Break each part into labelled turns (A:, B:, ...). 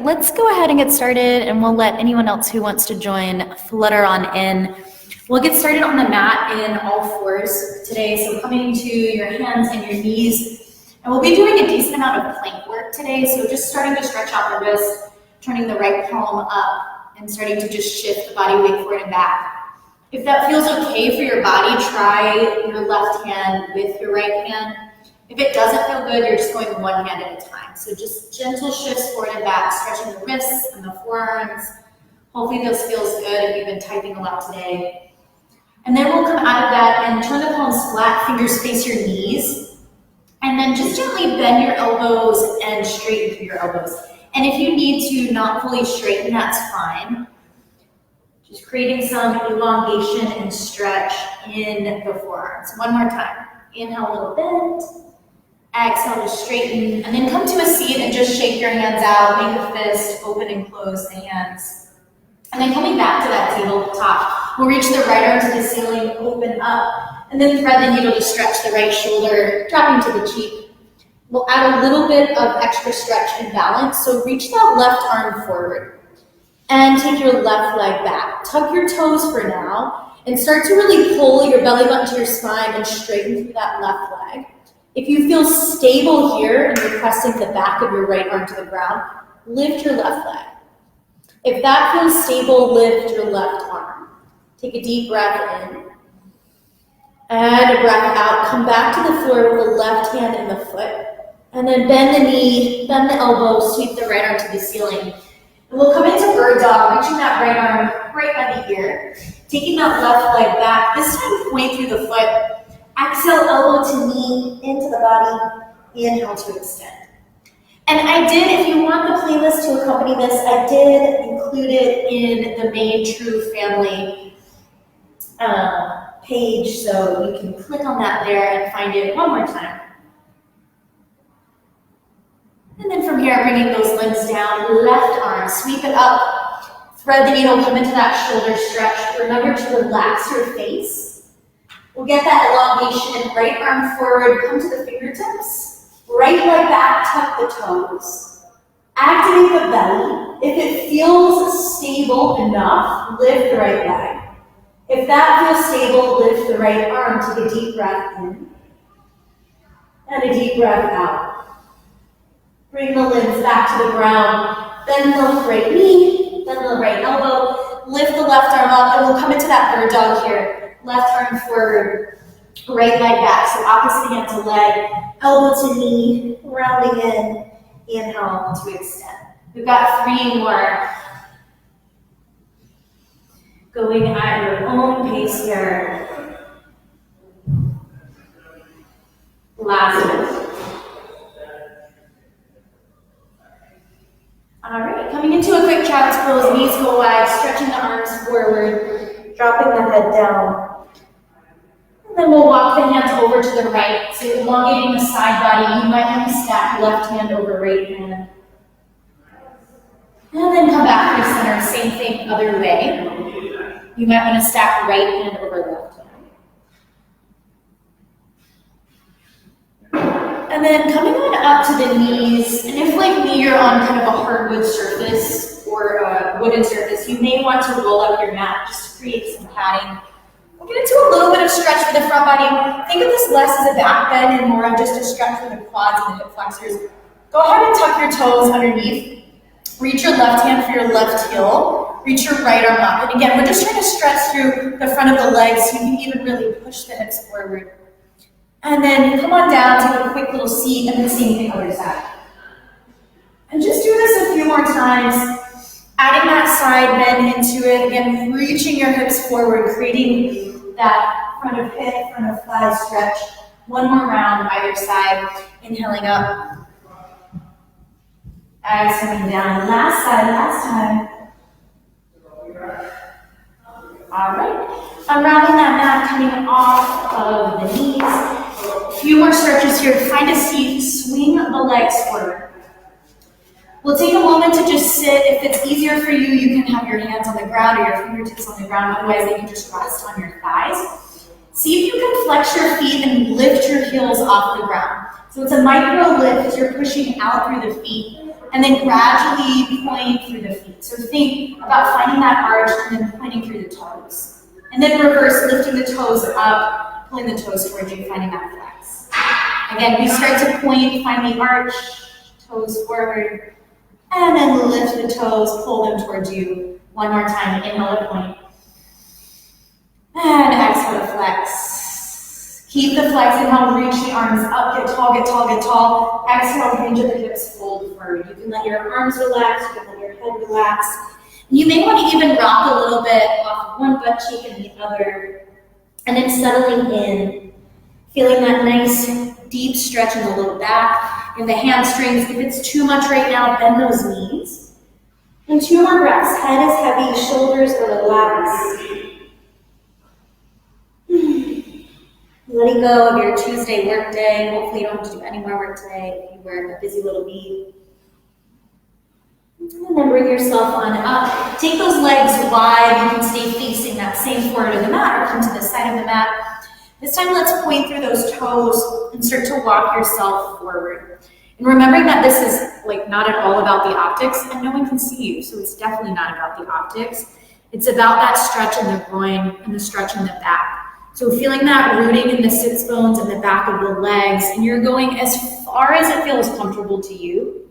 A: let's go ahead and get started, and we'll let anyone else who wants to join flutter on in. We'll get started on the mat in all fours today, so coming to your hands and your knees. And we'll be doing a decent amount of plank work today, so just starting to stretch out the wrist, turning the right palm up, and starting to just shift the body weight forward and back. If that feels okay for your body, try your left hand with your right hand. If it doesn't feel good, you're just going one hand at a time. So just gentle shifts forward and back, stretching the wrists and the forearms. Hopefully this feels good if you've been typing a lot today. And then we'll come out of that and turn the palms flat, fingers face your knees. And then just gently bend your elbows and straighten through your elbows. And if you need to not fully straighten, that's fine. Just creating some elongation and stretch in the forearms. One more time. Inhale, a little bend. Exhale to straighten, and then come to a seat and just shake your hands out, make a fist, open and close the hands. And then coming back to that tabletop, we'll reach the right arm to the ceiling, open up, and then thread the needle to stretch the right shoulder, dropping to the cheek. We'll add a little bit of extra stretch and balance, so reach that left arm forward, and take your left leg back. Tuck your toes for now, and start to really pull your belly button to your spine and straighten through that left leg. If you feel stable here and you're pressing the back of your right arm to the ground, lift your left leg. If that feels stable, lift your left arm. Take a deep breath in. And a breath out. Come back to the floor with the left hand and the foot. And then bend the knee, bend the elbow, sweep the right arm to the ceiling. And we'll come into bird dog, reaching that right arm right by the ear. Taking that left leg back, this time point through the foot. Exhale, elbow to knee, into the body. Inhale to extend. And I did, if you want the playlist to accompany this, I did include it in the main Truve family page, so you can click on that there and find it one more time. And then from here, bringing those limbs down, left arm, sweep it up, thread the needle, come into that shoulder stretch. Remember to relax your face. We'll get that elongation, right arm forward, come to the fingertips, right leg back, tuck the toes. Activate the belly. If it feels stable enough, lift the right leg. If that feels stable, lift the right arm. Take a deep breath in and a deep breath out. Bring the limbs back to the ground. Bend the right knee, bend the right elbow, lift the left arm up, and we'll come into that bird dog here. Left arm forward, right leg back, so opposite hand to leg, elbow to knee, rounding in, inhale to extend. We've got 3 more. Going at your own pace here. Last one. All right, coming into a quick child's pose, knees go wide, stretching the arms forward, dropping the head down. And then we'll walk the hands over to the right, so elongating the side body. You might want to stack left hand over right hand. And then come back to center, same thing other way. You might want to stack right hand over left hand. And then coming on up to the knees, and if like me, you're on kind of a hardwood surface or a wooden surface, you may want to roll up your mat just to create some padding. We'll get into a little bit of stretch for the front body. Think of this less as a back bend and more of just a stretch for the quads and the hip flexors. Go ahead and tuck your toes underneath. Reach your left hand for your left heel. Reach your right arm up. And again, we're just trying to stretch through the front of the legs so you can even really push the hips forward. And then come on down, take a quick little seat, and then same thing other side. And just do this a few more times. Adding that side bend into it. Again, reaching your hips forward, creating that front of hip, front of thigh stretch. One more round either side. Inhaling up. Exhaling down. Last side, last time. All right. Unraveling that mat, coming off of the knees. A few more stretches here. Find a seat. Swing the legs forward. We'll take a moment to just sit. If it's easier for you, you can have your hands on the ground or your fingertips on the ground. Otherwise, they can just rest on your thighs. See if you can flex your feet and lift your heels off the ground. So it's a micro lift as you're pushing out through the feet. and then gradually point through the feet. So think about finding that arch and then pointing through the toes. And then reverse, lifting the toes up, pulling the toes towards you, finding that flex. Again, we start to point, find the arch, toes forward, and then lift the toes, pull them towards you. One more time, inhale to point. And exhale to flex. Keep the flex, inhale, reach the arms up, get tall, get tall, get tall. Exhale, hinge at the hips, fold forward. You can let your arms relax, you can let your head relax. You may want to even rock a little bit off one butt cheek and the other, and then settling in, feeling that nice deep stretch in the low back, in the hamstrings. If it's too much right now, bend those knees. And 2 more breaths. Head is heavy, shoulders are relaxed. Letting go of your Tuesday work day. Hopefully you don't have to do any more work today if you were a busy little bee. And then bring yourself on up. Take those legs wide. You can stay facing that same forward of the mat or come to the side of the mat. This time let's point through those toes and start to walk yourself forward. And remembering that this is like not at all about the optics, and no one can see you, so it's definitely not about the optics. It's about that stretch in the groin and the stretch in the back. So feeling that rooting in the sits bones and the back of the legs, and you're going as far as it feels comfortable to you.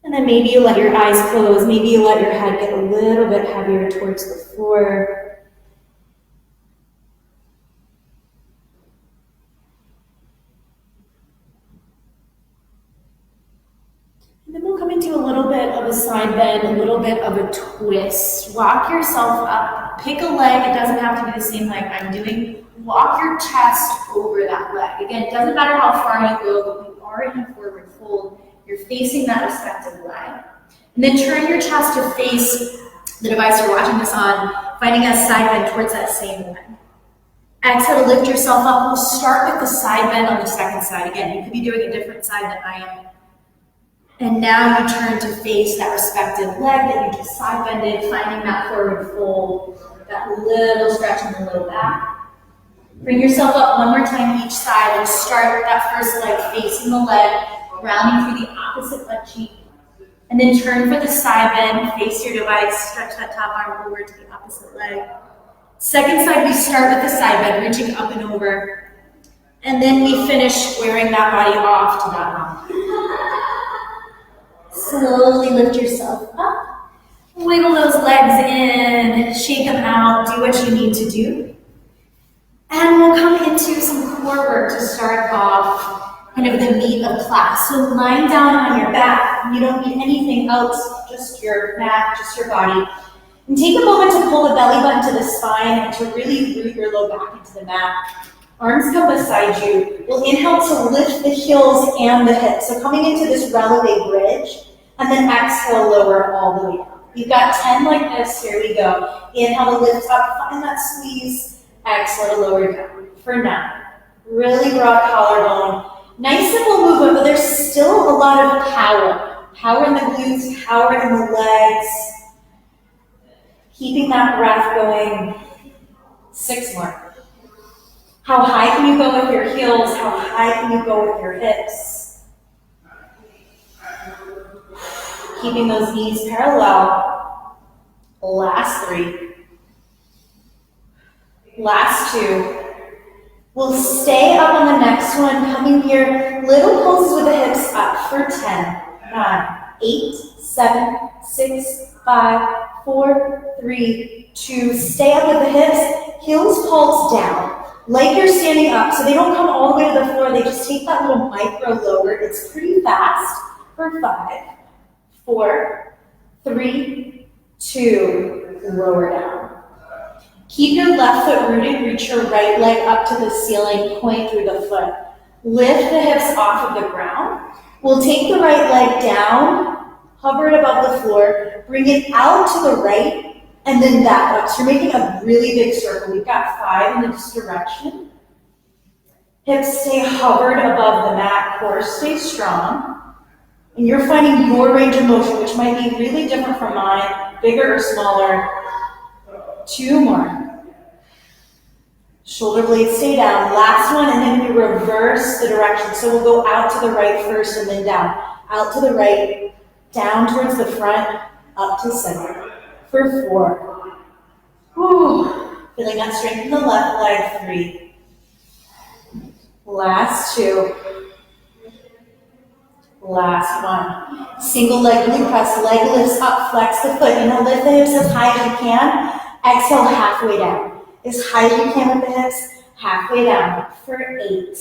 A: And then maybe you let your eyes close, maybe you let your head get a little bit heavier towards the floor. And then we'll come into a little bit of a side bend, a little bit of a twist. Walk yourself up, pick a leg, it doesn't have to be the same leg I'm doing. Walk your chest over that leg. Again, it doesn't matter how far you go, but you are in a forward fold. You're facing that respective leg. And then turn your chest to face the device you're watching this on, finding a side bend towards that same leg. Exhale to lift yourself up. We'll start with the side bend on the second side. Again, you could be doing a different side than I am. And now you turn to face that respective leg that you just side bended, finding that forward fold, that little stretch in the low back. Bring yourself up one more time each side. We'll start that first leg facing the leg, rounding through the opposite butt cheek. And then turn for the side bend, face your device, stretch that top arm over to the opposite leg. Second side, we start with the side bend, reaching up and over. And then we finish squaring that body off to that round. Slowly lift yourself up. Wiggle those legs in, shake them out, do what you need to do. And we'll come into some core work to start off kind of the meat of class. So lying down on your back, you don't need anything else, just your mat, just your body. And take a moment to pull the belly button to the spine and to really root your low back into the mat. Arms come beside you. We'll inhale to lift the heels and the hips. So coming into this releve bridge, and then exhale, lower all the way down. You've got 10 like this, here we go. Inhale to lift up, find that squeeze. Exhale to lower down. For now, really broad collarbone. Nice simple movement, but there's still a lot of power. Power in the glutes, power in the legs. Keeping that breath going. 6 more. How high can you go with your heels? How high can you go with your hips? Keeping those knees parallel. Last 3. Last 2. We'll stay up on the next one, coming here, little pulses with the hips up for 10, 9, 8, 7, 6, 5, 4, 3, 2. Stay up with the hips, heels pulse down. Like you're standing up, so they don't come all the way to the floor, they just take that little micro lower. It's pretty fast for 5, 4, 3, 2, lower down. Keep your left foot rooted, reach your right leg up to the ceiling, point through the foot. Lift the hips off of the ground. We'll take the right leg down, hover it above the floor, bring it out to the right, and then back up. So you're making a really big circle. We've got 5 in this direction. Hips stay hovered above the mat, core stays strong. And you're finding your range of motion, which might be really different from mine, bigger or smaller. 2 more. Shoulder blades stay down. Last one, and then we reverse the direction. So we'll go out to the right first and then down. out to the right, down towards the front, up to center. For 4. Whew. Feeling that strength in the left leg. 3. Last 2. Last 1. Single leg glute press, leg lifts up, flex the foot. Inhale, lift the hips as high as you can. Exhale, halfway down. As high as you can with the hips, halfway down. For 8.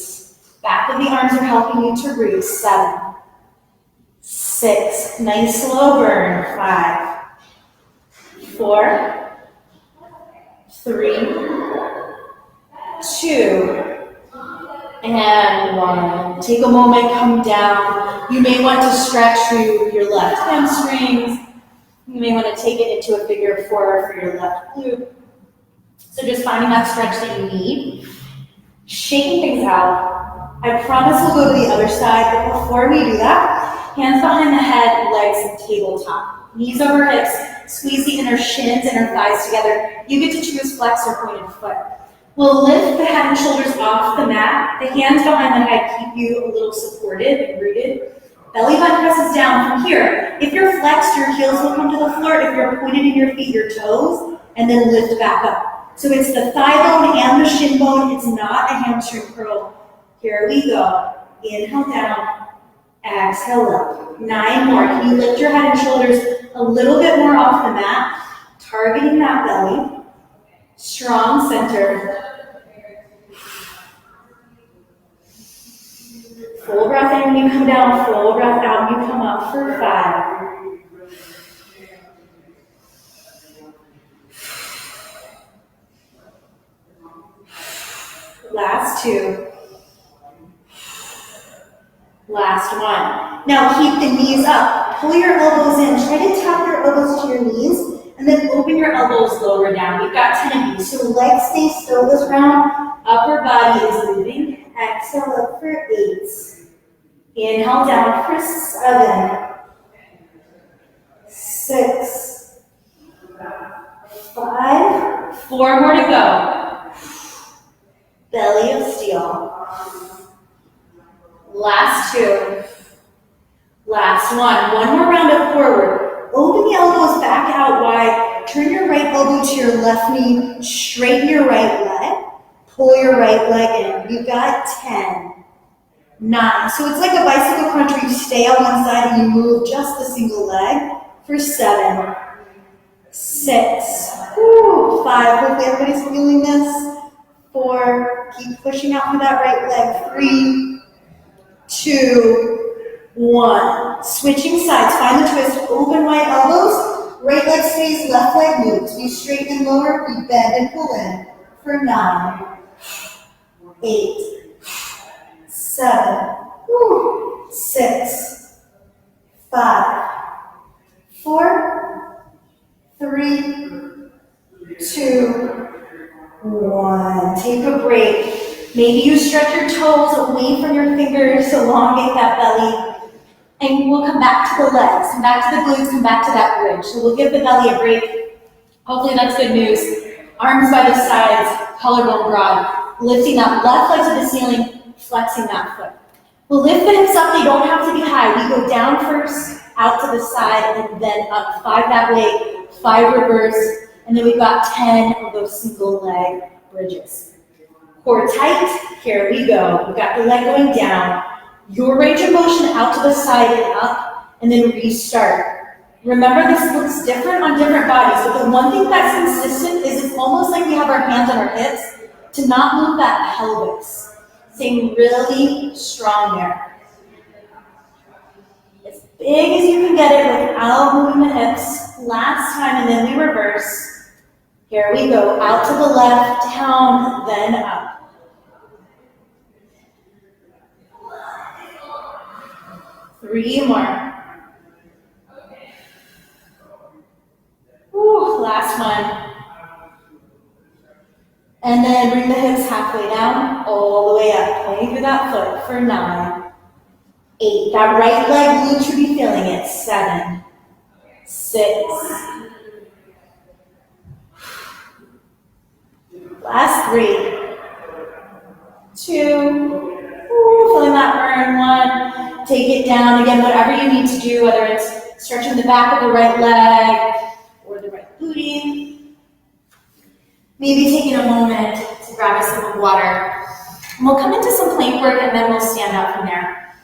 A: Back of the arms are helping you to root. 7. 6. Nice slow burn. 5. 4. 3. 2. And 1. Take a moment, come down. You may want to stretch through your left hamstrings. You may want to take it into a figure 4 for your left glute. So just finding that stretch that you need. Shaking things out. I promise we'll go to the other side, but before we do that, hands behind the head, legs tabletop. Knees over hips, squeeze the inner shins, inner thighs together. You get to choose flex or pointed foot. We'll lift the head and shoulders off the mat. The hands behind the head keep you a little supported and rooted. Belly button presses down from here. If you're flexed, your heels will come to the floor. If you're pointed in your feet, your toes, and then lift back up. So it's the thigh bone and the shin bone. It's not a hamstring curl. Here we go. Inhale down. Exhale up. 9 more. Can you lift your head and shoulders a little bit more off the mat? Targeting that belly. Strong center. Full breath in when you come down. Full breath out when you come up for 5. Last 2. Last 1. Now keep the knees up. Pull your elbows in. Try to tap your elbows to your knees and then open your elbows lower down. You've got 10 of these. So legs stay still this round. Upper body is moving. Exhale up for 8. Inhale down for 7. 6. 5. 4 more to go. Belly of steel. Last 2. Last 1. One more round of forward. Open the elbows back out wide. Turn your right elbow to your left knee. Straighten your right leg. Pull your right leg in. You've got 10. 9. So it's like a bicycle crunch where you stay on one side and you move just the single leg for 7. 6. 5. Hopefully everybody's feeling this. 4. Keep pushing out for that right leg. 3. 2. 1. Switching sides. Find the twist. Open wide elbows. Right leg stays, left leg moves. We straighten and lower. We bend and pull in for 9. 8. 7. 6. 5. 4. 3. 2. 1. Take a break. Maybe you stretch your toes away from your fingers, elongate that belly. And we'll come back to the legs, come back to the glutes, come back to that bridge. So we'll give the belly a break. Hopefully that's good news. Arms by the sides, collarbone broad. Lifting that left leg to the ceiling, flexing that foot. We'll lift the hips up, they don't have to be high. We go down first, out to the side, and then up. 5 that way, 5 reverse, and then we've got 10 of those single leg bridges. Core tight, here we go. We've got the leg going down. Your range of motion out to the side and up, and then restart. Remember, this looks different on different bodies, but the one thing that's consistent is it's almost like we have our hands on our hips to not move that pelvis. Staying really strong there. As big as you can get it without moving the hips. Last time, and then we reverse. Here we go, out to the left, down, then up. Three more. Last one. And then bring the hips halfway down, all the way up, pointing through that foot for 9. 8. That right leg glute should be feeling it. 7. 6. Last 3. 2. Feeling that burn. 1. take it down. Again, whatever you need to do, whether it's stretching the back of the right leg or the right booty. Maybe taking a moment to grab a sip of water. And we'll come into some plank work and then we'll stand up from there.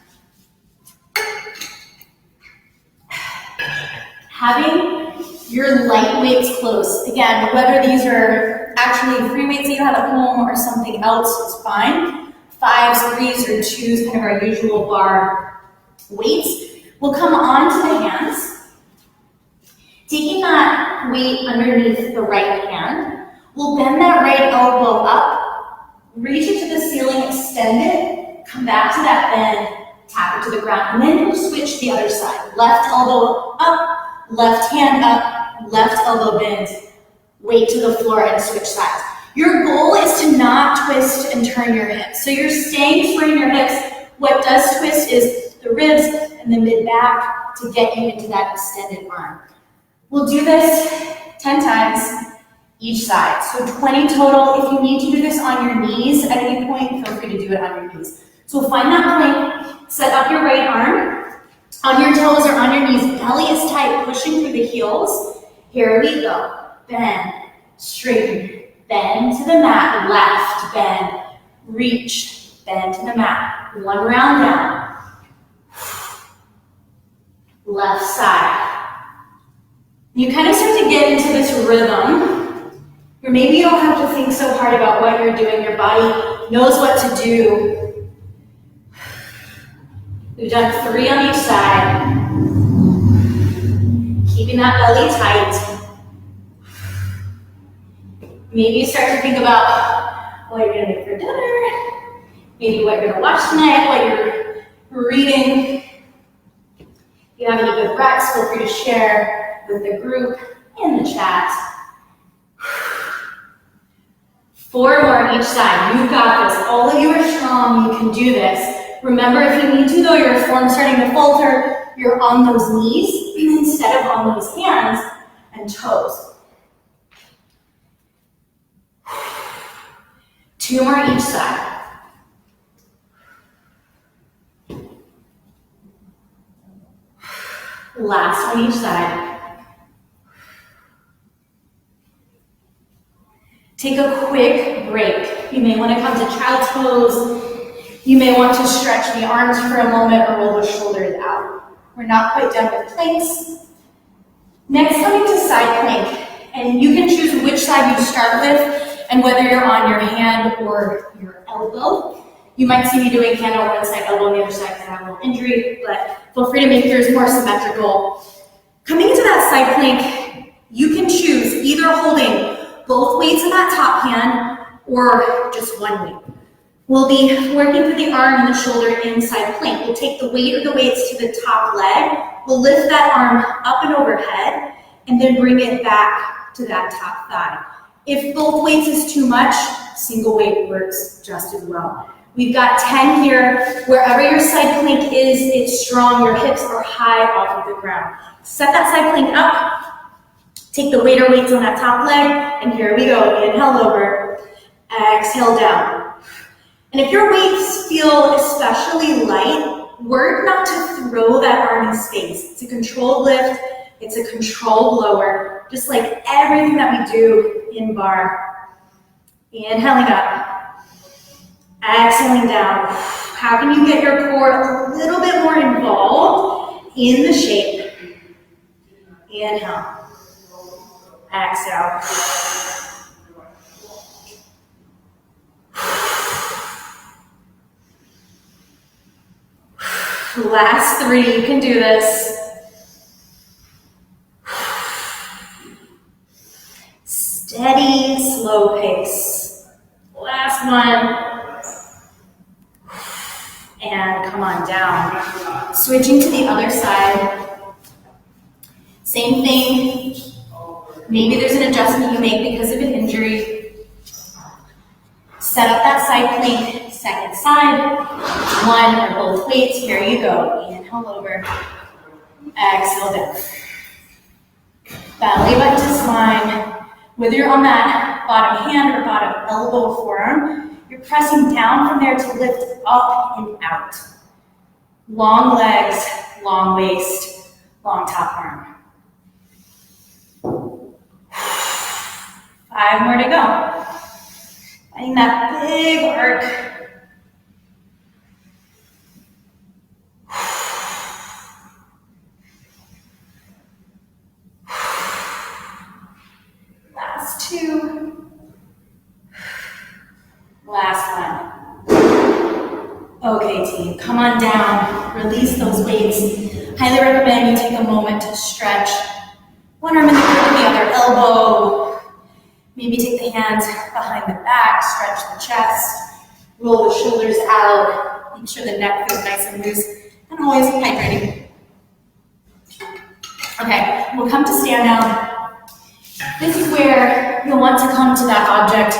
A: Having your light weights close. Again, whether these are actually free weights that you have at home or something else is fine. 5s, 3s, or 2s, kind of our usual bar weights. We'll come onto the hands. Taking that weight underneath the right hand, we'll bend that right elbow up, reach it to the ceiling, extend it, come back to that bend, tap it to the ground, and then we'll switch the other side. Left elbow up, left hand up, left elbow bends, weight to the floor and switch sides. Your goal is to not twist and turn your hips. So you're staying straight in your hips. What does twist is the ribs and the mid-back to get you into that extended arm. We'll do this 10 times each side. So 20 total. If you need to do this on your knees at any point, feel free to do it on your knees. So find that plank, set up your right arm on your toes or on your knees. Belly is tight, pushing through the heels. Here we go. Bend, straighten. Bend to the mat, left, bend, reach, bend to the mat. One round down. Left side. You kind of start to get into this rhythm where maybe you don't have to think so hard about what you're doing. Your body knows what to do. We've done 3 on each side. Keeping that belly tight. Maybe you start to think about what you're going to make for dinner, maybe what you're going to watch tonight, what you're reading. If you have any good recs, feel free to share with the group in the chat. 4 more on each side. You've got this. All of you are strong. You can do this. Remember, if you need to, though, your form's starting to falter, you're on those knees instead of on those hands and toes. 2 more each side. Last one each side. Take a quick break. You may want to come to child's pose. You may want to stretch the arms for a moment or roll the shoulders out. We're not quite done with planks. Next, coming to side plank. And you can choose which side you start with. And whether you're on your hand or your elbow, you might see me doing hand on one side, elbow on the other side because I have a little injury, but feel free to make yours more symmetrical. Coming into that side plank, you can choose either holding both weights in that top hand or just one weight. We'll be working through the arm and the shoulder in side plank. We'll take the weight or the weights to the top leg. We'll lift that arm up and overhead and then bring it back to that top thigh. If both weights is too much, single weight works just as well. We've got 10 here. Wherever your side plank is, it's strong. Your hips are high off of the ground. Set that side plank up. Take the weight or weights on that top leg, and here we go. Inhale over, exhale down. And if your weights feel especially light, work not to throw that arm in space. It's a controlled lift. It's a controlled lower, just like everything that we do in bar. Inhaling up, exhaling down. How can you get your core a little bit more involved in the shape? Inhale, exhale. Last 3, you can do this. Steady, slow pace. Last one. And come on down. Switching to the other side. Same thing. Maybe there's an adjustment you make because of an injury. Set up that side plank, second side. 1 or both weights. Here you go. Inhale over. Exhale down. Belly button to spine. Whether you're on that bottom hand or bottom elbow forearm, you're pressing down from there to lift up and out. Long legs, long waist, long top arm. 5 more to go. Finding that big arc. Last 2. Last one. Okay, team, come on down. Release those weights. Highly recommend you take a moment to stretch. One arm in the grip of the other elbow. Maybe take the hands behind the back, stretch the chest, roll the shoulders out, make sure the neck feels nice and loose, and always hydrating. Okay, we'll come to stand now. This is where you'll want to come to that object.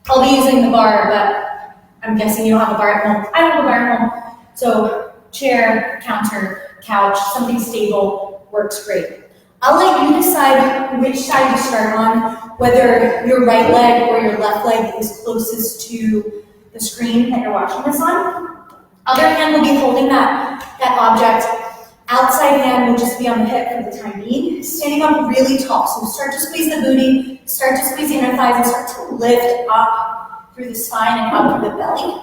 A: I'll be using the bar, but I'm guessing you don't have a bar at home. I don't have a bar at home, so chair, counter, couch, something stable works great. I'll let you decide which side you start on, whether your right leg or your left leg is closest to the screen that you're watching this on. Other hand will be holding that object. Outside hand will just be on the hip for the time being. Standing up really tall, so start to squeeze the booty, start to squeeze the inner thighs, and start to lift up through the spine and up through the belly.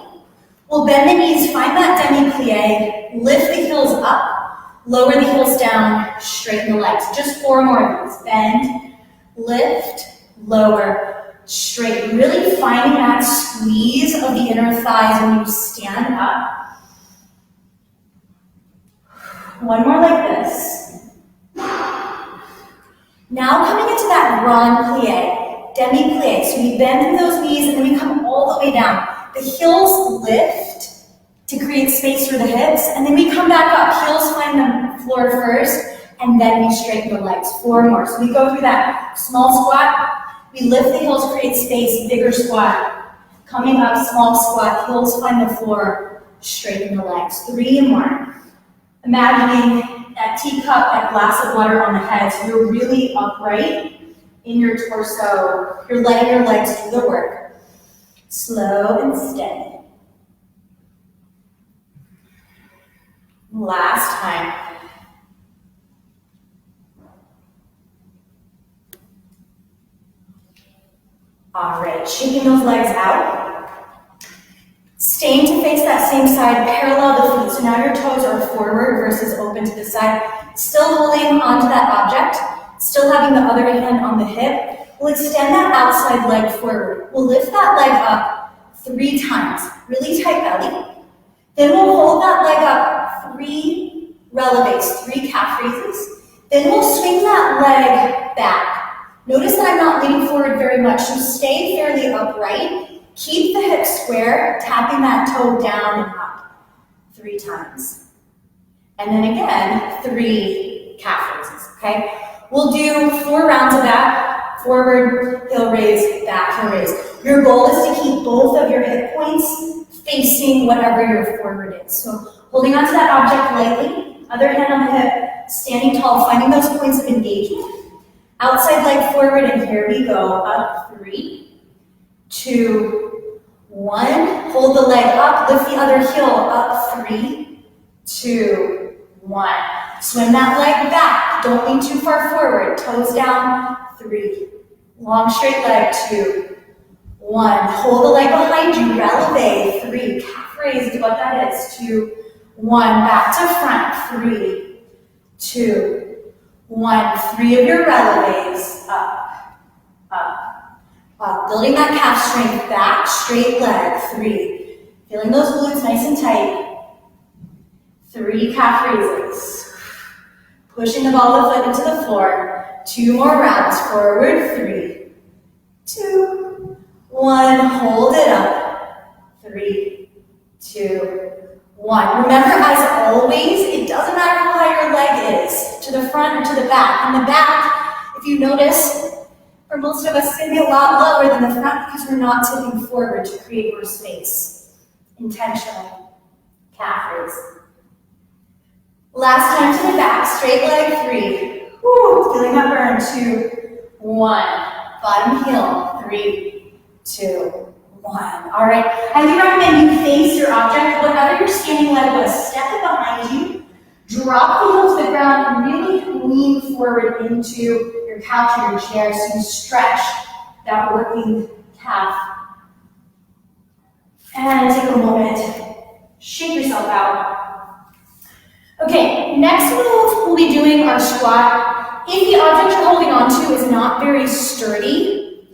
A: We'll bend the knees, find that demi-plie, lift the heels up, lower the heels down, straighten the legs. Just 4 more of these. Bend, lift, lower, straighten. Really finding that squeeze of the inner thighs when you stand up. 1 more like this. Now coming into that grand plie, demi-plie. So we bend through those knees and then we come all the way down. The heels lift to create space for the hips, and then we come back up. Heels find the floor first, and then we straighten the legs. 4 more. So we go through that small squat. We lift the heels, create space, bigger squat. Coming up, small squat, heels find the floor, straighten the legs. 3 more. Imagining that teacup, that glass of water on the head, so you're really upright in your torso. You're letting your legs do the work. Slow and steady. Last time. All right, shaking those legs out. Staying to face that same side, parallel the feet. So now your toes are forward versus open to the side. Still holding onto that object, still having the other hand on the hip. We'll extend that outside leg forward. We'll lift that leg up 3 times, really tight belly. Then we'll hold that leg up 3 releves, 3 calf raises. Then we'll swing that leg back. Notice that I'm not leaning forward very much, so stay fairly upright. Keep the hips square, tapping that toe down and up 3 times. And then again, 3 calf raises, okay? We'll do 4 rounds of that. Forward, heel raise, back, heel raise. Your goal is to keep both of your hip points facing whatever your forward is. So holding onto that object lightly, other hand on the hip, standing tall, finding those points of engagement. Outside leg forward, and here we go. Up, 3, 2, 1. Hold the leg up, lift the other heel up, 3, 2, 1. Swim that leg back. Don't lean too far forward. Toes down, 3. Long straight leg, 2, 1. Hold the leg behind you, releve, 3. Calf raise is what that is, 2, 1. Back to front, 3, 2, 1. 3 of your releves, up, up, up. Building that calf strength, back, straight leg, 3. Feeling those glutes nice and tight. 3 calf raises. Pushing the ball of the foot into the floor. 2 more rounds, forward, 3, 2, 1. Hold it up, 3, 2, 1. Remember, as always, it doesn't matter how high your leg is, to the front or to the back. In the back, if you notice, for most of us, it's going to be a lot lower than the front because we're not tipping forward to create more space. Intentionally. Calf raise. Last time to the back, straight leg, 3. Woo, feeling that burn, 2, 1. Bottom heel, 3, 2, 1. 1. All right, I highly recommend you face your object, whatever your standing leg was, step it behind you, drop the heel to the ground, and really lean forward into your couch or your chair so you stretch that working calf. And take a moment, shake yourself out. Okay, next move we'll be doing our squat. If the object you're holding on to is not very sturdy,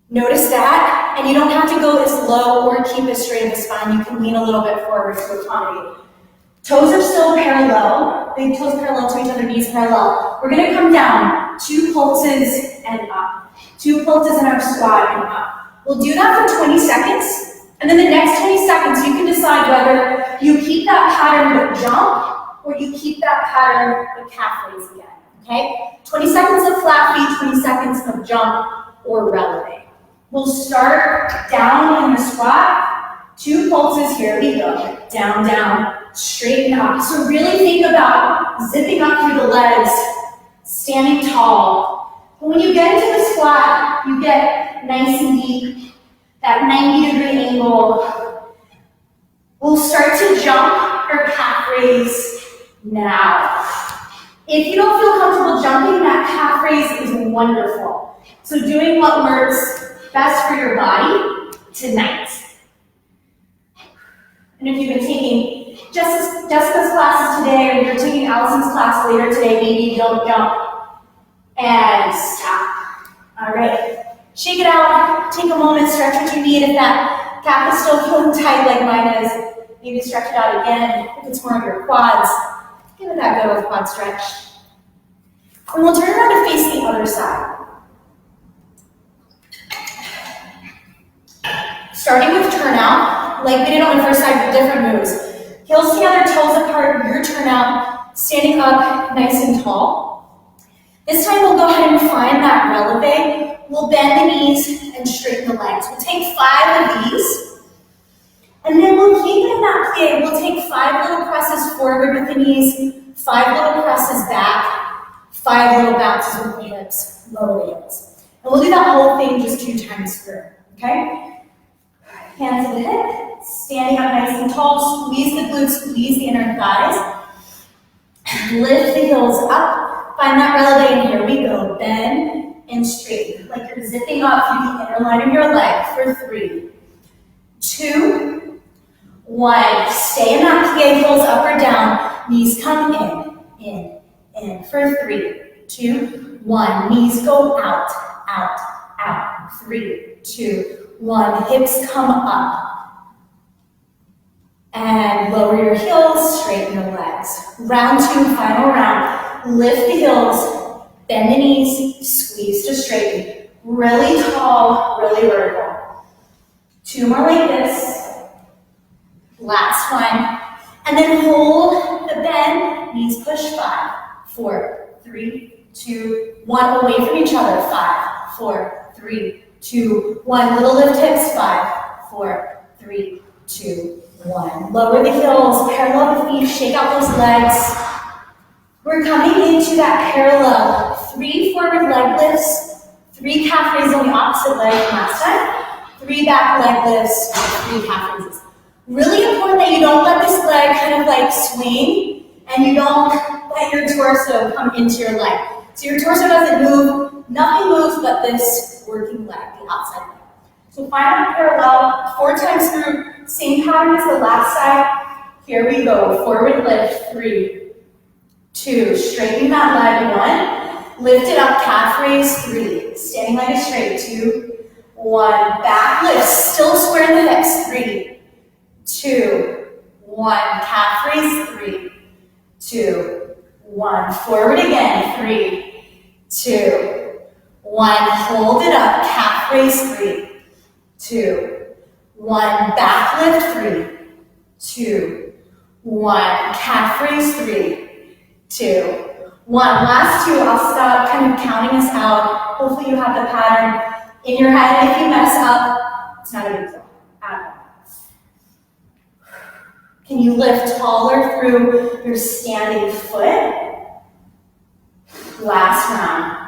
A: notice that, and you don't have to go as low or keep as straight of a spine. You can lean a little bit forward to accommodate. Toes are still parallel, big toes parallel to each other, knees parallel. We're gonna come down, 2 pulses and up. 2 pulses in our squat and up. We'll do that for 20 seconds. And then the next 20 seconds, you can decide whether you keep that pattern but jump, or you keep that pattern but calf raise again, okay? 20 seconds of flat feet, 20 seconds of jump or releve. We'll start down in the squat, 2 pulses, here we go. Down, down, straighten up. So really think about zipping up through the legs, standing tall. But when you get into the squat, you get nice and deep. That 90-degree angle. We'll start to jump or calf raise now. If you don't feel comfortable jumping, that calf raise is wonderful. So doing what works best for your body tonight. And if you've been taking Jessica's classes today, or you're taking Allison's class later today, maybe don't jump and stop. All right. Shake it out, take a moment, stretch what you need. If that calf is still feeling tight like mine is, maybe stretch it out again. If it's more of your quads, give it that good old quad stretch. And we'll turn around and face the other side. Starting with turnout, like we did on the first side, but different moves. Heels together, toes apart, your turnout, standing up nice and tall. This time we'll go ahead and find that releve. We'll bend the knees and straighten the legs. We'll take 5 of these, and then we'll keep it in that plie. We'll take 5 little presses forward with the knees, 5 little presses back, 5 little bounces with the hips, lower the heels. And we'll do that whole thing just 2 times through, okay? Hands to the hip, standing up nice and tall, squeeze the glutes, squeeze the inner thighs. Lift the heels up, find that releve, and here we go. Bend and straighten, like you're zipping up through the inner line of your leg for 3, 2, 1. Stay in that plie, heels up or down, knees come in for 3, 2, 1. Knees go out, out, out. 3, 2, 1. Hips come up. And lower your heels, straighten the legs. Round 2, final round. Lift the heels, bend the knees, squeeze to straighten. Really tall, really vertical. 2 more like this. Last one. And then hold the bend, knees push. 5, 4, 3, 2, 1. Away from each other. 5, 4, 3, 2, 1. Little lift hips. 5, 4, 3, 2, 1. Lower the heels, parallel the feet, shake out those legs. We're coming into that parallel. 3 forward leg lifts, 3 calf raises on the opposite leg from last time, 3 back leg lifts, 3 calf raises. Really important that you don't let this leg kind of like swing, and you don't let your torso come into your leg. So your torso doesn't move, nothing moves but this working leg, the outside leg. So find a parallel, 4 times through, same pattern as the last side. Here we go, forward lift, 3, 2, straighten that leg, 1, lift it up, calf raise, 3, standing leg is straight, 2, 1, back lift, still square in the hips, 3, 2, 1, calf raise, 3, 2, 1, forward again, 3, 2, 1, hold it up, calf raise, 3, 2, 1, back lift, 3, 2, 1, calf raise, 3, 2, 1. Last 2, I'll stop kind of counting us out. Hopefully you have the pattern in your head. If you mess up, it's not a big deal at all. Can you lift taller through your standing foot? Last round.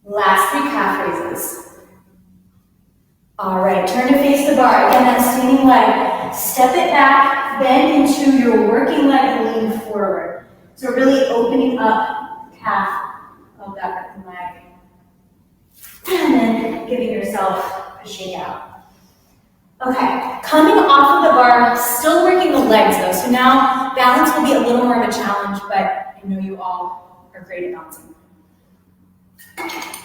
A: Last 3 calf raises. All right, turn to face the bar. Again, that standing leg. Step it back, bend into your working leg, lean forward. So really opening up the calf of that working leg. And then giving yourself a shake out. Okay, coming off of the bar, still working the legs though. So now balance will be a little more of a challenge, but I know you all are great at balancing.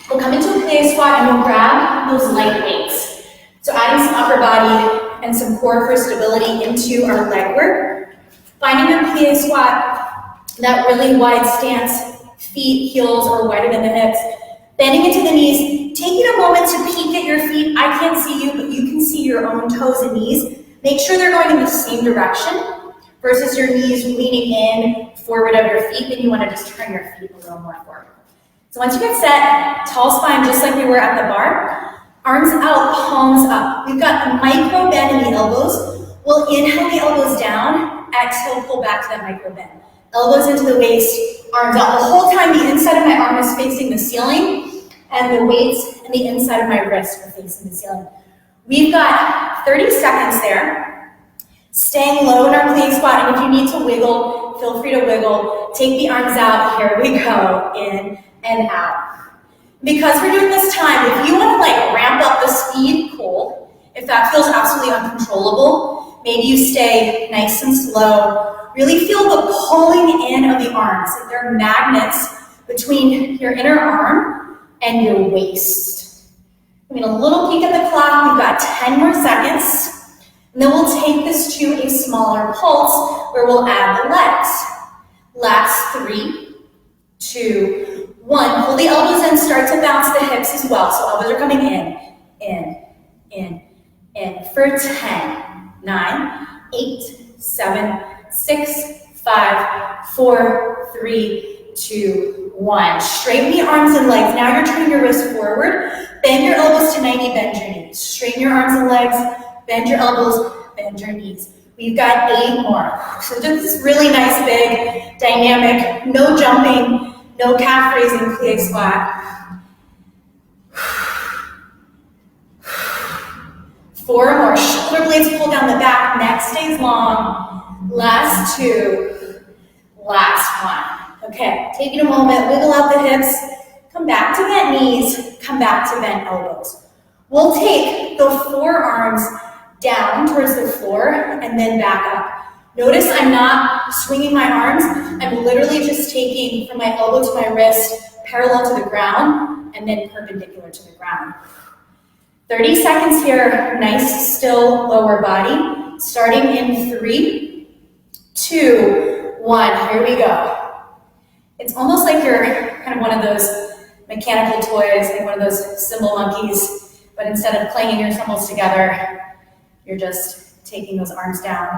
A: We'll come into a plie squat and we'll grab those light weights. So adding some upper body and some core for stability into our leg work. Finding a plie squat, that really wide stance, feet, heels, or wider than the hips. Bending into the knees, taking a moment to peek at your feet. I can't see you, but you can see your own toes and knees. Make sure they're going in the same direction versus your knees leaning in forward of your feet. Then you want to just turn your feet a little more forward. So once you get set, tall spine just like we were at the bar. Arms out, palms up. We've got a micro bend in the elbows. We'll inhale the elbows down, exhale, pull back to that micro bend. Elbows into the waist, arms out. The whole time the inside of my arm is facing the ceiling and the weights and the inside of my wrist are facing the ceiling. We've got 30 seconds there. Staying low in our plie squat, and if you need to wiggle, feel free to wiggle. Take the arms out, here we go, in and out. Because we're doing this time, if you want to like ramp up the speed, cool. If that feels absolutely uncontrollable, maybe you stay nice and slow. Really feel the pulling in of the arms. Like there are magnets between your inner arm and your waist. I'm going to little peek at the clock. We've got 10 more seconds. And then we'll take this to a smaller pulse where we'll add the legs. Last 3, 2, 1. Pull the elbows in, start to bounce the hips as well. So elbows are coming in. For 10, 9, 8, 7, 6, 5, 4, 3, 2, 1. Straighten the arms and legs. Now you're turning your wrists forward. Bend your elbows to 90, bend your knees. Straighten your arms and legs, bend your elbows, bend your knees. We've got 8 more. So just this really nice, big, dynamic, no jumping, no calf raising plie squat. 4 more. Shoulder blades pull down the back, neck stays long. Last 2, last 1. Okay, taking a moment, wiggle out the hips, come back to bent knees, come back to bent elbows. We'll take the forearms down towards the floor and then back up. Notice I'm not swinging my arms, I'm literally just taking from my elbow to my wrist, parallel to the ground, and then perpendicular to the ground. 30 seconds here, nice, still, lower body. Starting in 3, 2, 1, here we go. It's almost like you're kind of one of those mechanical toys, like one of those cymbal monkeys, but instead of clanging your cymbals together, you're just taking those arms down.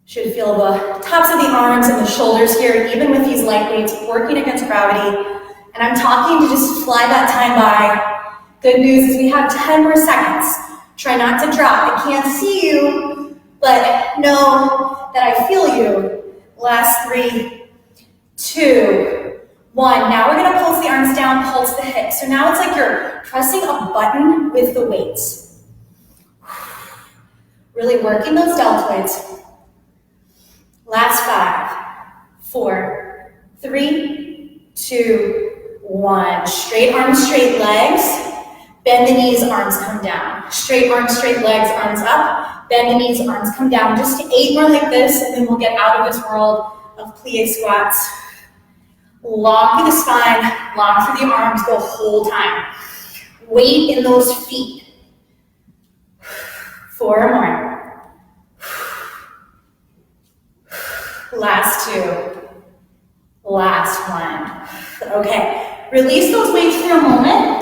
A: Should feel the tops of the arms and the shoulders here, even with these light weights, working against gravity. And I'm talking to just fly that time by. Good news is we have 10 more seconds. Try not to drop. I can't see you, but know that I feel you. Last 3, 2, 1. Now we're gonna pulse the arms down, pulse the hips. So now it's like you're pressing a button with the weights. Really working those deltoids. Last 5, 4, 3, 2, 1. Straight arms, straight legs. Bend the knees, arms come down. Straight arms, straight legs, arms up. Bend the knees, arms come down. Just 8 more like this, and then we'll get out of this world of plie squats. Long through the spine, long through the arms the whole time. Weight in those feet. 4 more. Last 2. Last 1. Okay, release those weights for a moment.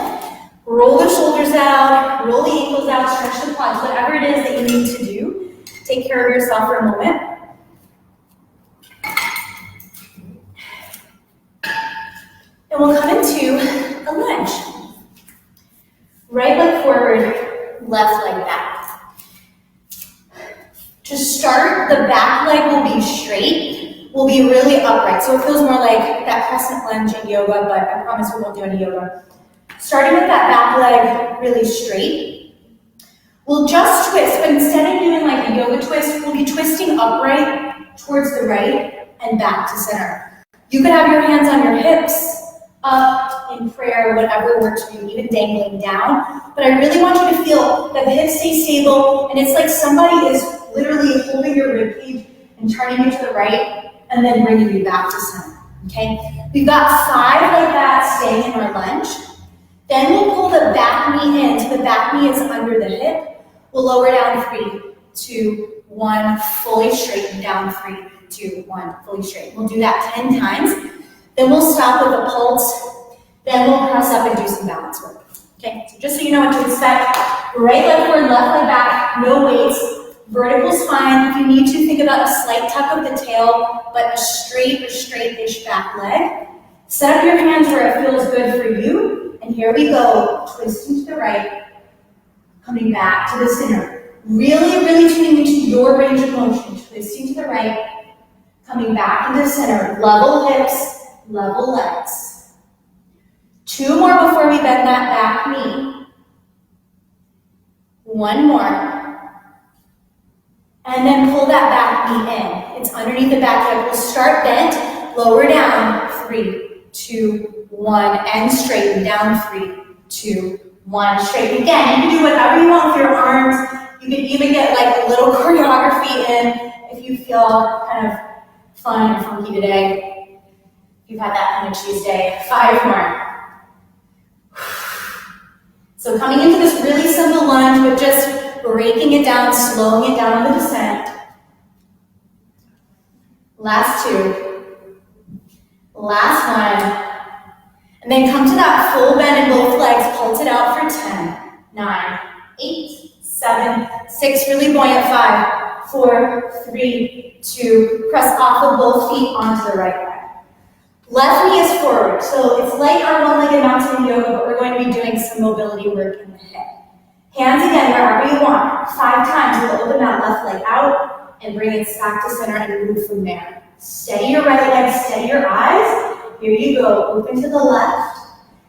A: Roll the shoulders out, roll the ankles out, stretch the quads, whatever it is that you need to do. Take care of yourself for a moment. And we'll come into a lunge. Right leg forward, left leg back. To start, the back leg will be straight. will be really upright. So it feels more like that crescent lunge in yoga, but I promise we won't do any yoga. Starting with that back leg really straight. We'll just twist, but instead of doing like a yoga twist, we'll be twisting upright towards the right and back to center. You could have your hands on your hips, up in prayer, whatever works for you, even dangling down. But I really want you to feel that the hips stay stable, and it's like somebody is literally holding your ribcage and turning you to the right, and then bringing you back to center, okay? We've got 5 like that staying in our lunge. Then we'll pull the back knee in, so the back knee is under the hip. We'll lower down 3, 2, 1, fully straighten down 3, 2, 1, fully straight. We'll do that 10 times. Then we'll stop with a pulse. Then we'll press up and do some balance work. Okay, so just so you know what to expect, right leg forward, left leg back, no weights, vertical spine. If you need to, think about a slight tuck of the tail, but a straight or straight-ish back leg. Set up your hands where it feels good for you. And here we go, twisting to the right, coming back to the center. Really, really tuning into your range of motion, twisting to the right, coming back into the center. Level hips, level legs. 2 more before we bend that back knee. 1 more. And then pull that back knee in. It's underneath the back hip. We'll start bent, lower down, 3, 2, 1, and straighten down, 3, 2, 1, straighten. Again, you can do whatever you want with your arms. You can even get like a little choreography in if you feel kind of fun and funky today. You've had that kind of Tuesday. 5 more. So coming into this really simple lunge, but just breaking it down, slowing it down on the descent. Last 2. Last 1. And then come to that full bend in both legs. Pulse it out for 10, 9, 8, 7, 6. Really buoyant. 5, 4, 3, 2. Press off of both feet onto the right leg. Left knee is forward, so it's like our one-legged mountain yoga, but we're going to be doing some mobility work in the hip. Hands again, wherever you want. 5 times, we'll open that left leg out and bring it back to center and move from there. Steady your right leg, steady your eyes. Here you go, open to the left.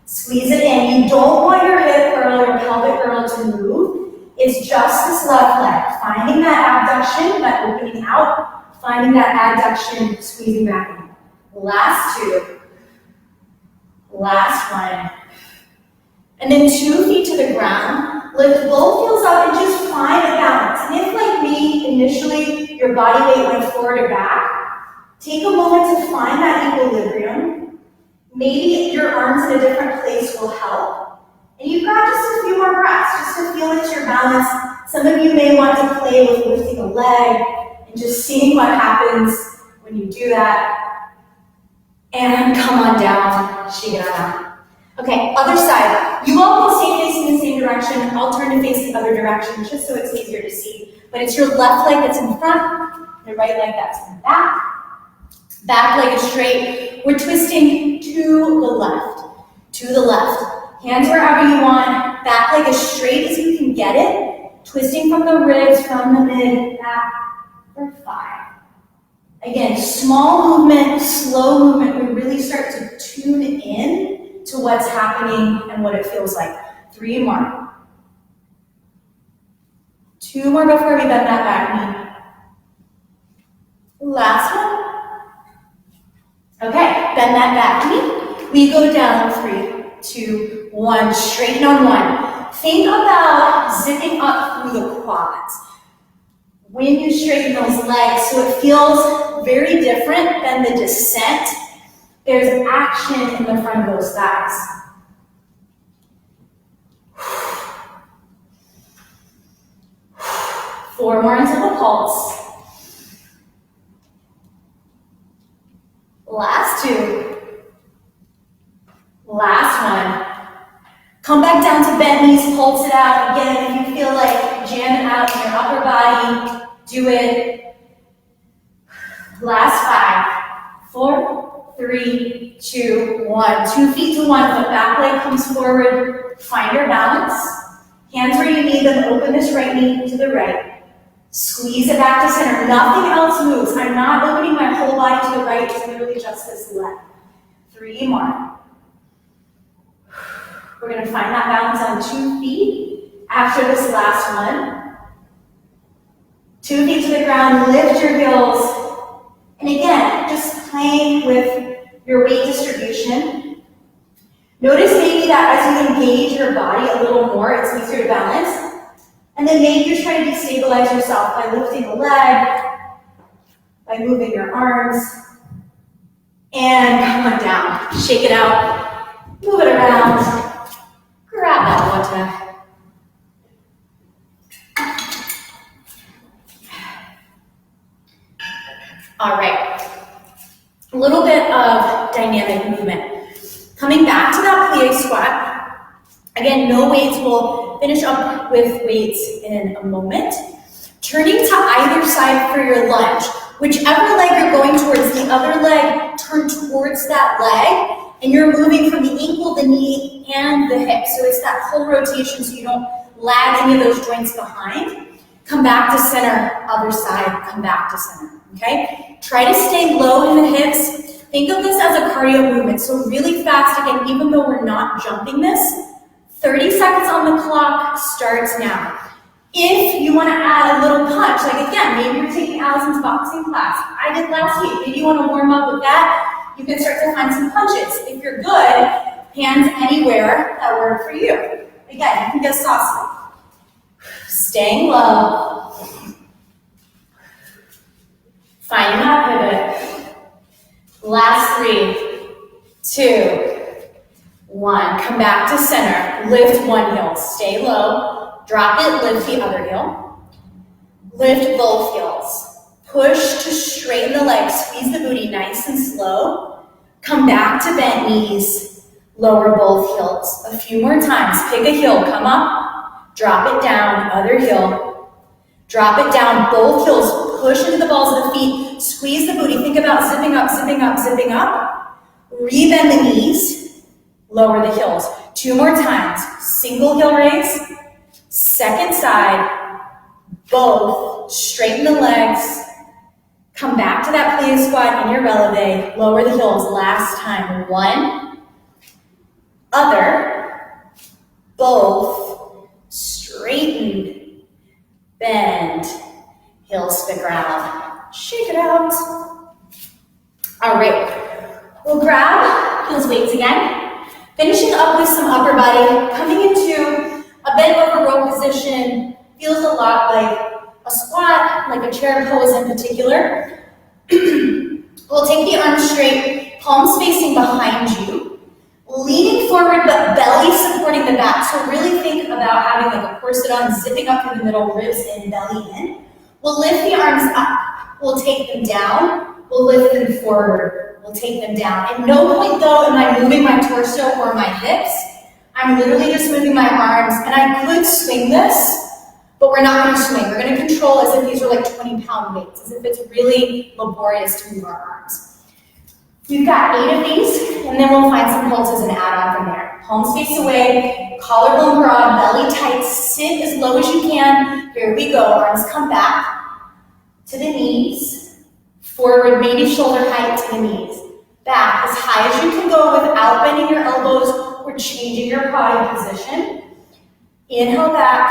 A: Squeeze it in. You don't want your hip curl or pelvic curl to move. It's just this left leg. Finding that abduction by opening out, finding that adduction, squeezing back in. Last 2, last 1, and then 2 feet to the ground. Lift both heels up and just find a balance. And if, like me, initially your body weight went forward or back, take a moment to find that equilibrium. Maybe your arms in a different place will help. And you've got just a few more breaths, just to feel into your balance. Some of you may want to play with lifting a leg and just seeing what happens when you do that. And come on down, Shigana. Okay, other side. You all can stay facing the same direction. I'll turn to face the other direction just so it's easier to see. But it's your left leg that's in front, the right leg that's in the back. Back leg is straight. We're twisting to the left, to the left. Hands wherever you want. Back leg as straight as you can get it. Twisting from the ribs, from the mid, back for 5. Again, small movement, slow movement. We really start to tune in to what's happening and what it feels like. 3 more. 2 more before we bend that back knee. Last one. Okay, bend that back knee. We go down 3, 2, 1. Straighten on 1. Think about zipping up through the quads. When you straighten those legs, so it feels very different than the descent. There's action in the front of those thighs. Four more into the pulse. Last 2. Last 1. Come back down to bent knees, pulse it out. Again, if you feel like jam it out in your upper body, do it. Last 5, 4, 3, 2, 1. 2 feet to 1, the back leg comes forward. Find your balance. Hands where you need them, open this right knee to the right. Squeeze it back to center. Nothing else moves. I'm not opening my whole body to the just this leg. 3 more. We're going to find that balance on 2 feet after this last one. 2 feet to the ground, lift your heels. And again, just playing with your weight distribution. Notice maybe that as you engage your body a little more, it's easier to balance. And then maybe you're trying to destabilize yourself by lifting the leg, by moving your arms, and come on down. Shake it out, move it around, grab that water. All right, a little bit of dynamic movement. Coming back to that plie squat. Again, no weights. We'll finish up with weights in a moment. Turning to either side for your lunge. Whichever leg you're going towards, the other leg, turn towards that leg, and you're moving from the ankle, the knee, and the hip. So it's that whole rotation so you don't lag any of those joints behind. Come back to center, other side, come back to center, okay? Try to stay low in the hips. Think of this as a cardio movement, so really fast, again, even though we're not jumping this, 30 seconds on the clock starts now. If you want to add a little punch, like again, maybe you're taking Allison's boxing class. I did last week. Maybe you want to warm up with that. You can start to find some punches. If you're good, hands anywhere that work for you. Again, you can get saucy. Staying low. Finding that pivot. Last 3, 2, 1. Come back to center. Lift one heel. Stay low. Drop it, lift the other heel. Lift both heels. Push to straighten the legs. Squeeze the booty nice and slow. Come back to bent knees. Lower both heels. A few more times. Pick a heel. Come up. Drop it down. Other heel. Drop it down. Both heels. Push into the balls of the feet. Squeeze the booty. Think about zipping up, zipping up, zipping up. Rebend the knees. Lower the heels. 2 more times. Single heel raise. Second side, both, straighten the legs, come back to that plie squat in your releve, lower the heels, last time, 1, other, both, straighten, bend, heels to the ground, shake it out. All right, we'll grab those weights again, finishing up with some upper body, coming into a bent over row position. Feels a lot like a squat, like a chair pose in particular. We'll take the arms straight, palms facing behind you, leaning forward but belly supporting the back. So really think about having like a corset on, zipping up through the middle, ribs in, belly in. We'll lift the arms up, we'll take them down, we'll lift them forward, we'll take them down. At no point though am I moving my torso or my hips. I'm literally just moving my arms, and I could swing this, but we're not going to swing. We're going to control as if these are like 20-pound weights, as if it's really laborious to move our arms. We've got 8 of these, and then we'll find some pulses and add on from there. Palms face away, collarbone broad, belly tight, sit as low as you can. Here we go, arms come back to the knees, forward, maybe shoulder height to the knees. Back as high as you can go without bending your elbows or changing your body position. Inhale back,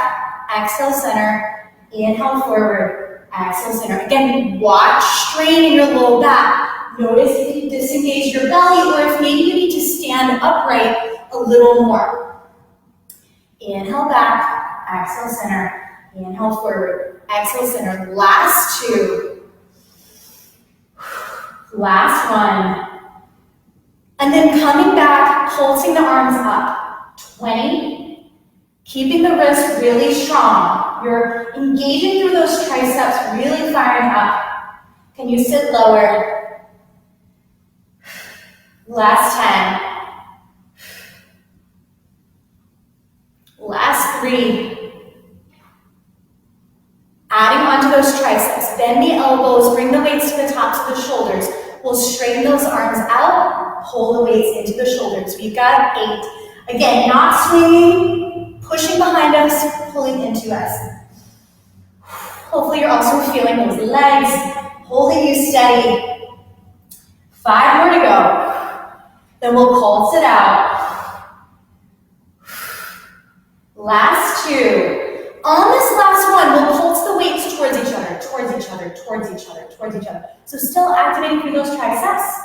A: exhale center, inhale forward, exhale center. Again, watch strain in your low back. Notice if you disengage your belly or if maybe you need to stand upright a little more. Inhale back, exhale center, inhale forward, exhale center. Last 2. Last 1. And then coming back, pulsing the arms up. 20. Keeping the wrist really strong. You're engaging through those triceps, really firing up. Can you sit lower? Last 10. Last 3. Adding onto those triceps. Bend the elbows, bring the weights to the tops of the shoulders. We'll straighten those arms out, pull the weights into the shoulders. We've got 8. Again, not swinging, pushing behind us, pulling into us. Hopefully you're also feeling those legs, holding you steady. 5 more to go. Then we'll pulse it out. Last 2. On this last one, we'll pulse the weights towards each other, towards each other, towards each other, towards each other. So still activating through those triceps.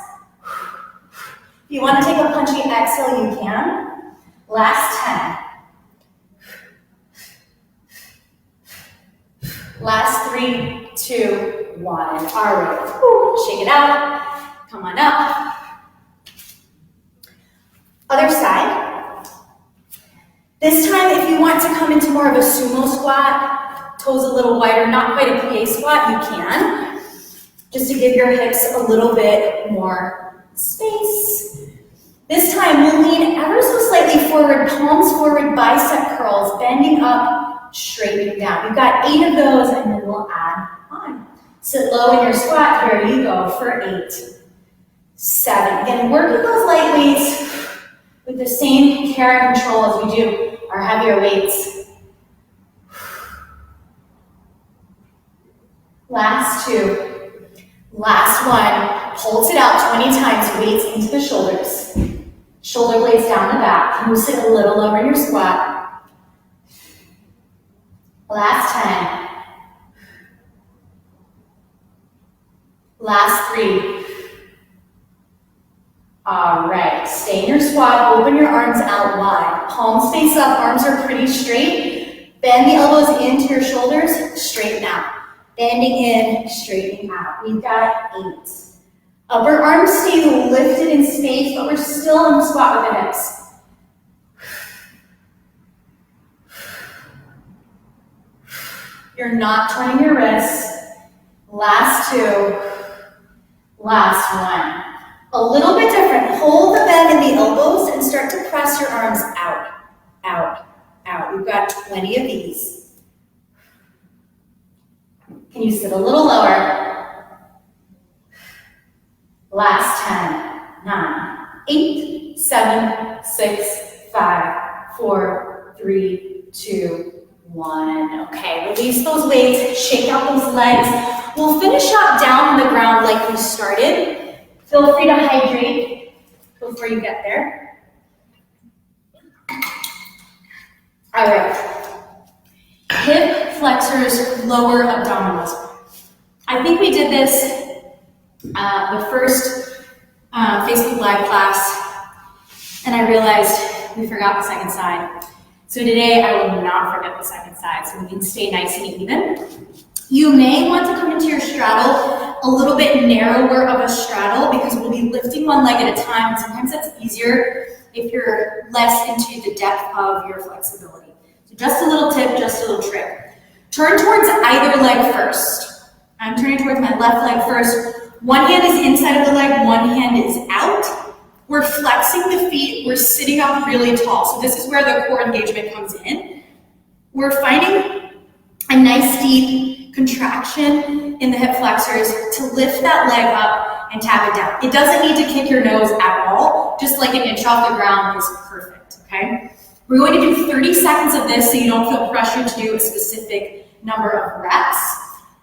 A: If you want to take a punchy exhale, you can. Last 10. Last 3, 2, 1. All right. Shake it out. Come on up. Other side. This time, if you want to come into more of a sumo squat, toes a little wider, not quite a plie squat, you can. Just to give your hips a little bit more space. This time, we'll lean ever so slightly forward, palms forward, bicep curls, bending up, straightening down. We've got 8 of those, and then we'll add on. Sit low in your squat. Here you go for 8, 7. Again, working those light weights with the same care and control as we do our heavier weights. Last 2. Last 1. Pulse it out 20 times, weights into the shoulders. Shoulder blades down the back. Can you sit a little lower in your squat? Last 10. Last 3. All right, stay in your squat, open your arms out wide. Palms face up, arms are pretty straight. Bend the elbows into your shoulders, straighten out. Bending in, straightening out. We've got 8. Upper arm stays lifted in space, but we're still in the squat with the hips. You're not turning your wrists. Last 2. Last 1. A little bit different. Hold the bend in the elbows and start to press your arms out, out, out. We've got 20 of these. Can you sit a little lower? Last 10, 9, 8, 7, 6, 5, 4, 3, 2, 1. Okay, release those weights, shake out those legs. We'll finish up down on the ground like we started. Feel free to hydrate before you get there. All right. Hip flexors, lower abdominals. I think we did this the first Facebook Live class, and I realized we forgot the second side. So today I will not forget the second side, so we can stay nice and even. You may want to come into your straddle a little bit narrower of a straddle because we'll be lifting one leg at a time. Sometimes that's easier if you're less into the depth of your flexibility. So just a little tip, just a little trick. Turn towards either leg first. I'm turning towards my left leg first. One hand is inside of the leg, one hand is out. We're flexing the feet, we're sitting up really tall. So this is where the core engagement comes in. We're finding a nice deep contraction in the hip flexors to lift that leg up and tap it down. It doesn't need to kick your nose at all, just like an inch off the ground is perfect, okay? We're going to do 30 seconds of this so you don't feel pressured to do a specific number of reps.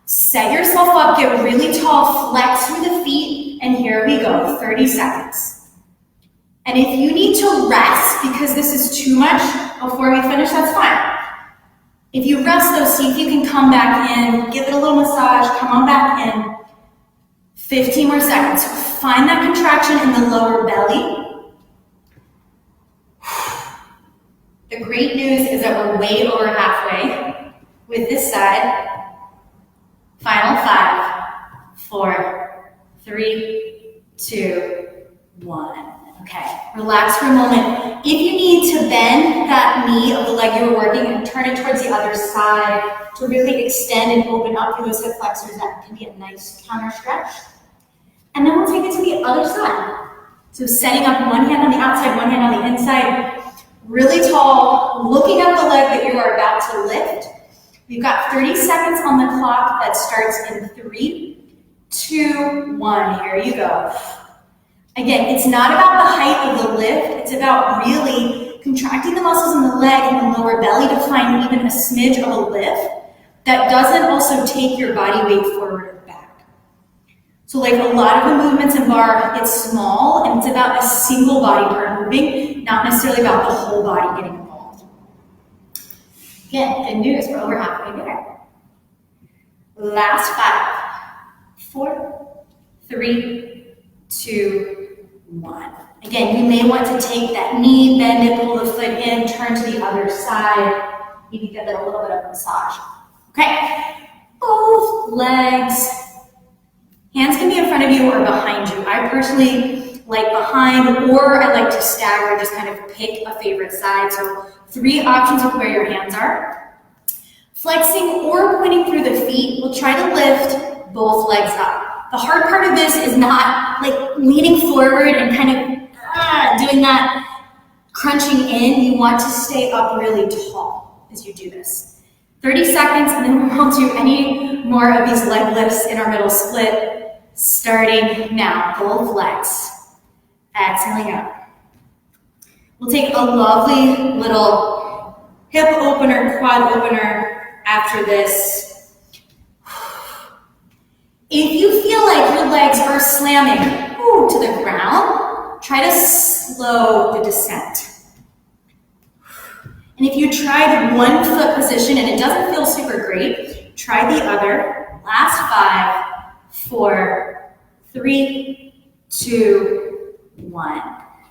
A: Set yourself up, get really tall, flex through the feet, and here we go, 30 seconds. And if you need to rest because this is too much before we finish, that's fine. If you rest though, see if you can come back in, give it a little massage, come on back in. 15 more seconds. Find that contraction in the lower belly. The great news is that we're way over halfway with this side. Final 5, 4, 3, 2, 1. Okay, relax for a moment. If you need to bend that knee of the leg you were working and turn it towards the other side to really extend and open up through those hip flexors, that can be a nice counter stretch. And then we'll take it to the other side. So setting up one hand on the outside, one hand on the inside, really tall, looking at the leg that you are about to lift. We've got 30 seconds on the clock that starts in 3, 2, 1. Here you go. Again, it's not about the height of the lift, it's about really contracting the muscles in the leg and the lower belly to find even a smidge of a lift that doesn't also take your body weight forward or back. So like a lot of the movements in bar, it's small and it's about a single body part moving, not necessarily about the whole body getting involved. Again, good news, we're over halfway there. Last 5, 4, 3, 2, 1. Again, you may want to take that knee, bend it, pull the foot in, turn to the other side. Maybe give it a little bit of a massage. Okay, both legs. Hands can be in front of you or behind you. I personally like behind, or I like to stagger, just kind of pick a favorite side. So 3 options of where your hands are. Flexing or pointing through the feet, we'll try to lift both legs up. The hard part of this is not like leaning forward and kind of doing that crunching in. You want to stay up really tall as you do this. 30 seconds, and then we won't do any more of these leg lifts in our middle split, starting now, both legs. Exhaling up. We'll take a lovely little hip opener, quad opener after this. If you feel like your legs are slamming to the ground, try to slow the descent. And if you try the 1 foot position and it doesn't feel super great, try the other. Last 5, 4, 3, 2, 1.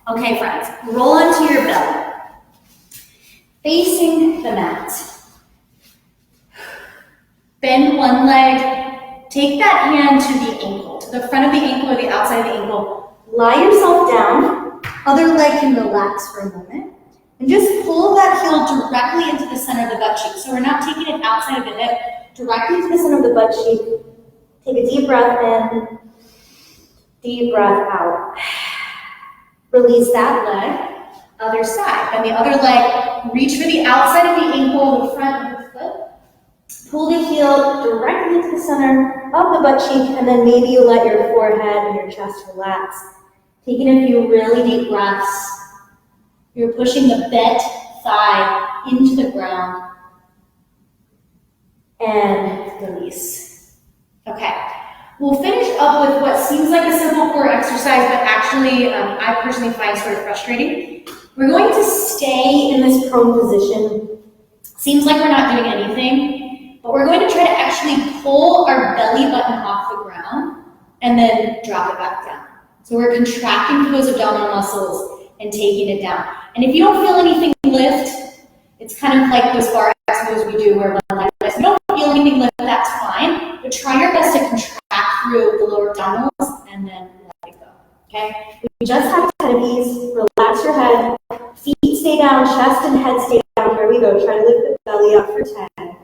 A: Okay, friends, roll onto your belly, facing the mat. Bend one leg, take that hand to the ankle, to the front of the ankle or the outside of the ankle. Lie yourself down, other leg can relax for a moment. And just pull that heel directly into the center of the butt cheek. So we're not taking it outside of the hip, directly into the center of the butt cheek. Take a deep breath in, deep breath out. Release that leg, other side. And the other leg, reach for the outside of the ankle, the front of the foot. Pull the heel directly into the center of the butt cheek, and then maybe you let your forehead and your chest relax. Taking a few really deep breaths. You're pushing the bent thigh into the ground and release. Okay, we'll finish up with what seems like a simple core exercise, but actually I personally find sort of frustrating. We're going to stay in this prone position. Seems like we're not doing anything, but we're going to try to actually pull our belly button off the ground and then drop it back down. So we're contracting those abdominal muscles and taking it down. And if you don't feel anything lift, it's kind of like those bar exercises we do where we're like this. If you don't feel anything lift, that's fine, but try your best to contract through the lower abdominals and then let it go, okay? We just have 10 of these. Relax your head, feet stay down, chest and head stay down. Here we go. Try to lift the belly up for 10,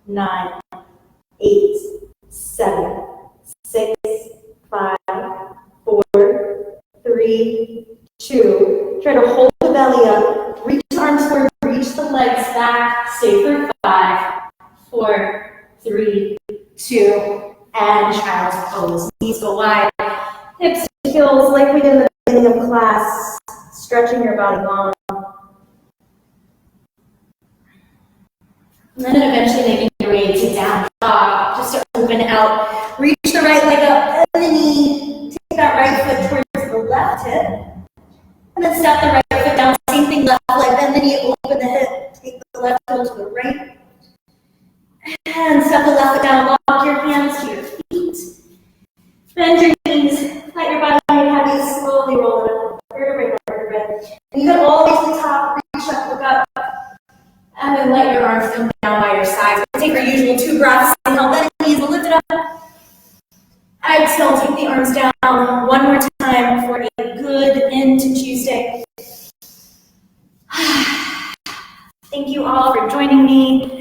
A: 9, 8, 7, 6, 5, 4, 3, 2. Try to hold the belly up, reach the arms forward, reach the legs back, stay for 5, 4, 3, 2, and child's pose. Knees go wide, hips to heels like we did in the beginning of class, stretching your body long. And then eventually making your way to down dog, just to open out. Reach the right leg up, bend the knee, take that right foot towards the left hip. And then step the right foot down, same thing, left leg, bend the knee, open the hip, take the left toe to the right. And step the left foot down, walk your hands to your feet. Bend your knees, let your body weight heavy, slowly roll it up, vertebrae by vertebrae. And you can always to the top, reach up, look up, and then let your arms come down by your sides. Take our usual 2 breaths, inhale, bend the knees, lift it up. Exhale, take the arms down one more time for a good end to Tuesday. Thank you all for joining me.